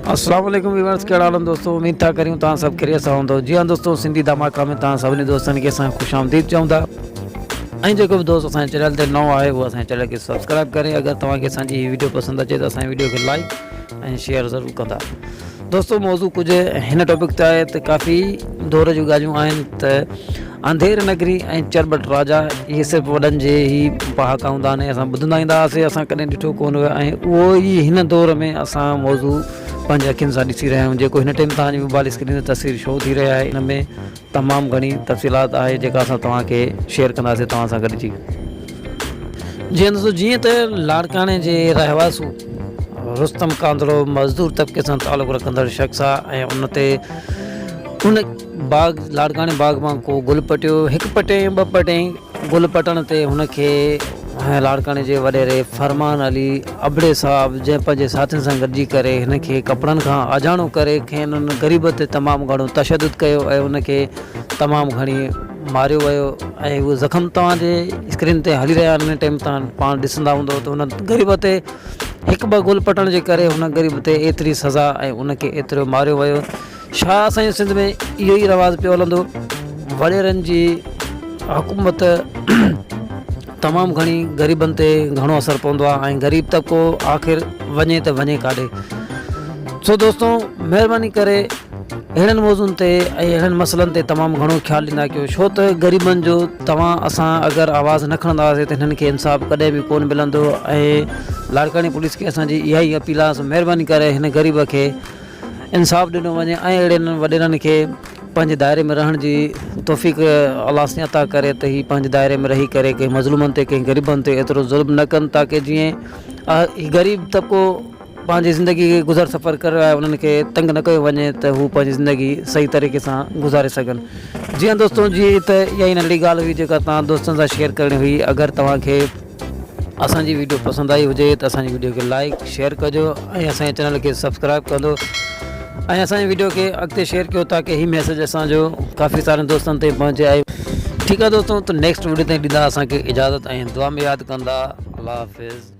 अस्सलाम वालेकुम व्यूअर्स, कहिड़ा हाल आहिनि दोस्तों। उम्मीद था करियूं तव्हां सभु खैरियत सां हूंदो। जी हाँ दोस्तों, सिंधी धमाका में तव्हां सभिनी दोस्तनि खे असां ख़ुशि आमदीद चऊं था। ऐं जेको बि दोस्त असांजे चैनल ते नओं आहे उहो असांजे चैनल खे सब्सक्राइब करे। अगरि तव्हांखे असांजी हीअ वीडियो पसंदि अचे त असांजे वीडियो खे लाइक ऐं शेयर ज़रूरु कंदा। दोस्तों मौज़ू कुझु हिन टॉपिक ते आहे त काफ़ी दौर जूं ॻाल्हियूं आहिनि त अंधेर नगरी ऐं चरबट राजा इहे सिर्फ़ु वॾनि जे ई पहाका हूंदा आहिनि। असां ॿुधंदा ईंदा हुआसीं, असां कॾहिं ॾिठो कोन हुयो ऐं उहो ई हिन दौर में असां मौज़ू पंहिंजे अखियुनि सां ॾिसी रहिया आहियूं। जेको हिन टाइम तव्हांजी मोबाइल स्क्रीन ते तस्वीर शो थी रही आहे, इन में तमामु घणी तफ़सीलात आहे जेका असां तव्हांखे शेयर कंदासीं तव्हां सां गॾिजी। जीअं दोस्तों, जीअं त लाड़काणे जे रहवासू रुस्तम कांदड़ो मज़दूर तबिके सां तालुक़ु रखंदड़ शख़्स आहे ऐं उन ते उन बाग लाड़काणे बाग मां को गुल पटियो। हिकु पटे ॿ पटे गुल पटण ते हुनखे लाड़काणे जे वॾेरे फरमान अली अबड़े साहब जंहिं पंहिंजे साथियुनि सां गॾिजी करे हिन खे कपिड़नि खां आजाणो करे खेनि उन ग़रीब ते तमामु घणो तशदुद कयो ऐं उनखे तमामु घणी मारियो वियो। ऐं उहे ज़ख़्म तव्हांजे स्क्रीन ते हली रहिया आहिनि। हिन टाइम तव्हां पाण ॾिसंदा हूंदव त हुन ग़रीब ते हिकु ॿ गुल पटण जे करे हुन ग़रीब ते एतिरी सज़ा ऐं उनखे एतिरो मारियो वियो। छा असांजे सिंध में इहो ई रवाज़ु पियो हलंदो? वॾेरनि जी हुकूमत तमामु घणी ग़रीबनि ते घणो असरु पवंदो आहे ऐं ग़रीब तबिको आख़िर वञे त वञे काॾे। सो दोस्तों, महिरबानी करे अहिड़नि मौज़ुनि ते ऐं अहिड़नि मसइलनि ते तमामु घणो ख़्यालु ॾींदा कयो, छो त ग़रीबनि जो असां अगरि आवाज़ु न खणंदासीं त हिननि खे इंसाफ़ कॾहिं बि कोन मिलंदो। ऐं लाड़काणी पुलिस खे असांजी इहा ई अपील आहे, महिरबानी करे हिन ग़रीब खे इंसाफ़ ॾिनो वञे ऐं अहिड़े वॾेरनि खे पंहिंजे दायरे में रहण जी तौफ़ीक़ अल्लाह से अता करे त हीअ पंहिंजे दायरे में रही करे कंहिं मज़लूमनि ते कंहिं ग़रीबनि ते एतिरो ज़ुल्म न कनि, ताकी जीअं ग़रीब तबिको पंहिंजी ज़िंदगी खे गुज़र सफ़र करे आहे उन्हनि खे तंग न कयो वञे त हू पंहिंजी ज़िंदगी सही तरीक़े सां गुज़ारे सघनि। जी हाँ दोस्तों, जी त इहा ई नंढड़ी ॻाल्हि हुई जेका तव्हां दोस्तनि सां शेयर करणी हुई। अगरि तव्हांखे असांजी वीडियो पसंदि आई हुजे त असांजी वीडियो खे लाइक शेयर कजो ऐं असांजे चैनल खे सब्सक्राइब कंदो ऐं असांजी वीडियो खे अॻिते शेयर कयो ताकी हीअ मैसेज असांजो काफ़ी सारनि दोस्तनि ताईं पहुचे आहे। ठीकु आहे दोस्तों, त नेक्स्ट वीडियो ताईं ॾींदा असांखे इजाज़त ऐं दुआ में यादि कंदा। अल्लाह हाफ़िज़।